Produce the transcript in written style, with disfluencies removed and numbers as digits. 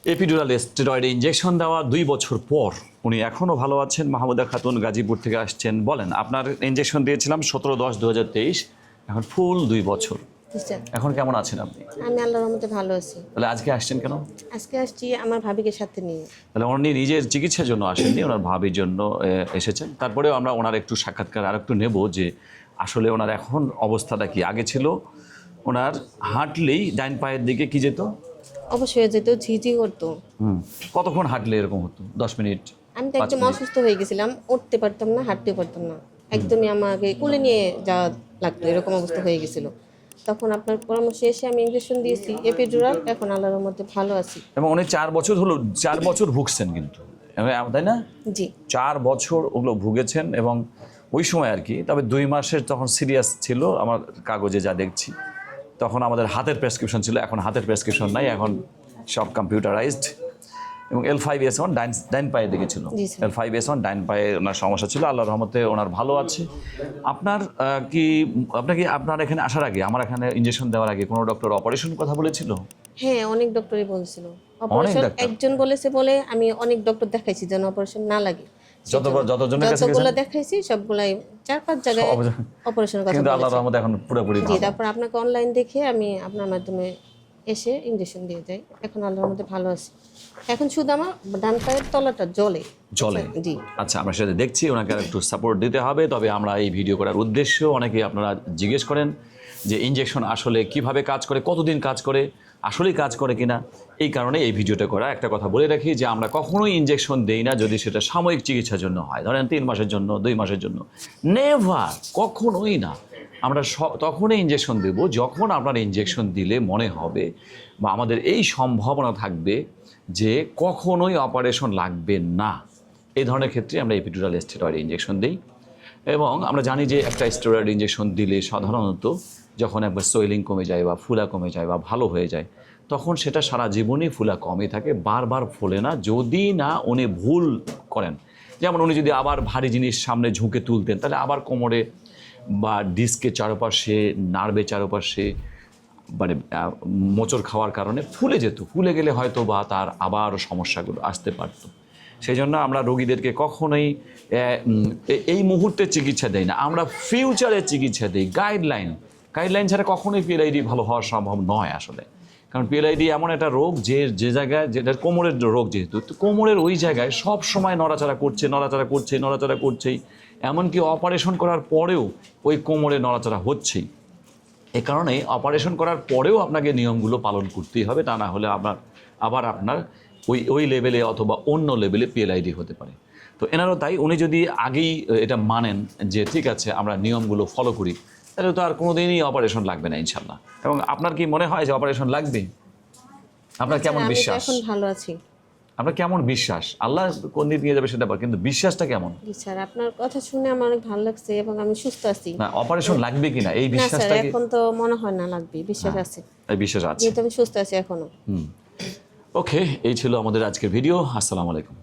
Epidural steroid injection দেওয়া 2 বছর পর উনি এখনও ভালো আছেন। মাহমুদা খাতুন গাজীপুর থেকে আসছেন। বলেন, আপনার ইনজেকশন দিয়েছিলাম 17/10/2023, এখন ফুল 2 বছর, এখন কেমন আছেন আপনি? আমি আল্লাহর রহমতে ভালো আছি। তাহলে আজকে আসছেন কেন? আজকে আসছি আমার ভাবিকে সাথে নিয়ে। তাহলে উনি নিজের চিকিৎসার জন্য আসেননি, ওনার ভাবির জন্য এসেছেন। তারপরেও আমরা ওনার একটু সাক্ষাৎকার আর একটু নেব যে আসলে ওনার এখন অবস্থাটা কি। আগে ছিল ওনার হাঁটলেই ডাইন পায়ের দিকে কি যেত, অবশ্যই যেত, ঝিঝি করতো। কতক্ষণ হাঁটলে এরকম হতো? 10 মিনিট? আমি তো একদম অসুস্থ হয়ে গেছিলাম, উঠতে পারতাম না, হাঁটতে পারতাম না, একদমই আমাকে কোলে নিয়ে যাওয়া লাগতো, এরকম অবস্থা হয়ে গেছিল। তখন আপনার পরামর্শে এসে আমি ইনজেকশন দিয়েছি এপিডুরাল, এখন আল্লাহর রহমতে ভালো আছি। এবং উনি 4 বছর হলো, 4 বছর ভুগছেন কিন্তু, তাই না? জি, 4 বছর ওগুলো ভুগেছেন। এবং ওই সময় আর কি, তবে 2 মাসের তখন সিরিয়াস ছিল আমার কাগজে যা দেখছি। তখন আমাদের হাতের প্রেসক্রিপশন ছিল, এখন হাতের প্রেসক্রিপশন নাই, এখন সব কম্পিউটারাইজড। এবং L5S1 ডাইন পায়ের দিকে ছিল। L5S1 ডাইন পায়ে ওনার সমস্যা ছিল, আল্লাহর রহমতে ওনার ভালো আছে। আপনার আপনার এখানে আসার আগে, আমার এখানে ইনজেকশন দেওয়ার আগে কোনো ডক্টর অপারেশন কথা বলেছিল? হ্যাঁ, অনেক ডক্টরই বলেছিল অপারেশন। একজন বলেছে বলে আমি অনেক ডক্টর দেখাইছি যেন অপারেশন না লাগে। যতগুলো দেখাইছি সবগুলাই 4-5 জায়গায় অপারেশনের কথা কিন্তু বলেছে। আল্লাহর রহমতে এখন পুরোপুরি জি, তারপর আপনাকে অনলাইন দেখে আমি আপনার মাধ্যমে এসে ইনজেকশন দিয়ে যাই, এখন আল্লাহর মধ্যে ভালো আছি। এখন শুধু আমার ডান পায়ের তলাটা জ্বলে। জি, আচ্ছা, আমরা সেটা দেখছি, ওনাকে একটু সাপোর্ট দিতে হবে। তবে আমরা এই ভিডিও করার উদ্দেশ্য, অনেকে আপনারা জিজ্ঞেস করেন যে ইনজেকশন আসলে কিভাবে কাজ করে, কতদিন কাজ করে, আসলেই কাজ করে কিনা। এই কারণে এই ভিডিওটা করা। একটা কথা বলে রাখি যে আমরা কখনোই ইনজেকশন দেই না যদি সেটা সাময়িক চিকিৎসার জন্য হয়, ধরেন 3 মাসের জন্য, 2 মাসের জন্য, নেভার, কখনোই না। আমরা তখনই ইনজেকশন দেব যখন আপনার ইনজেকশন দিলে মনে হবে বা আমাদের এই সম্ভাবনা থাকবে যে কখনোই অপারেশন লাগবে না। এই ধরনের ক্ষেত্রে আমরা এপিডুরাল স্টেরয়েড ইনজেকশন দিই। এবং আমরা জানি যে একটা স্টেরয়েড ইনজেকশন দিলে সাধারণত যখন একবার সোয়েলিং কমে যায় বা ফুলা কমে যায় বা ভালো হয়ে যায়, তখন সেটা সারা জীবনই ফুলা কমে থাকে, বারবার ফোলে না, যদি না উনি ভুল করেন। যেমন উনি যদি আবার ভারী জিনিস সামনে ঝুঁকে তুলতেন, তাহলে আবার কোমরে বা ডিস্কের চারপাশে, নার্ভের চারপাশে মানে মোচড় খাওয়ার কারণে ফুলে যেত। ফুলে গেলে হয়তো বা তার আবার সমস্যাগুলো আসতে পারত। সেই জন্য আমরা রোগীদেরকে কখনোই এই মুহূর্তে চিকিৎসা দেই না, আমরা ফিউচারের চিকিৎসা দিই। গাইডলাইন ছাড়া কখনোই পিএলআইডি ভালো হওয়া সম্ভব নয় আসলে। কারণ পিএলআইডি এমন একটা রোগ যে জায়গায়, যেটা কোমরের রোগ, যেহেতু কোমরের ওই জায়গায় সব সময় নড়াচড়া করছেই, এমনকি অপারেশন করার পরেও ওই কোমরে নড়াচড়া হচ্ছেই। এ কারণে অপারেশন করার পরেও আপনাকে নিয়মগুলো পালন করতেই হবে, তা না হলে আপনার ওই লেভেলে অথবা অন্য লেভেলে পিএলআইডি হতে পারে। তো এনারও তাই, উনি যদি আগেই এটা মানেন যে ঠিক আছে আমরা নিয়মগুলো ফলো করি, তাহলে তো আর কোনোদিনই অপারেশন লাগবে না ইনশাল্লাহ। এবং আপনার কি মনে হয় যে অপারেশন লাগবে? আপনার কেমন বিশ্বাস? এখন ভালো আছি। আপনার কেমন বিশ্বাস? আল্লাহ কোন দিক নিয়ে যাবে সেটা বল, কিন্তু বিশ্বাসটা কেমন? জি স্যার, আপনার কথা শুনে আমার অনেক ভালো লাগছে এবং আমি সুস্থ আছি। না, অপারেশন লাগবে কিনা এই বিশ্বাসটা কি? এখন তো মনে হয় না লাগবে, বিশ্বাস আছে। এই বিশ্বাস আছে, যেহেতু আমি সুস্থ আছি এখনো। ওকে, এই ছিল আমাদের আজকের ভিডিও। আসসালামু আলাইকুম।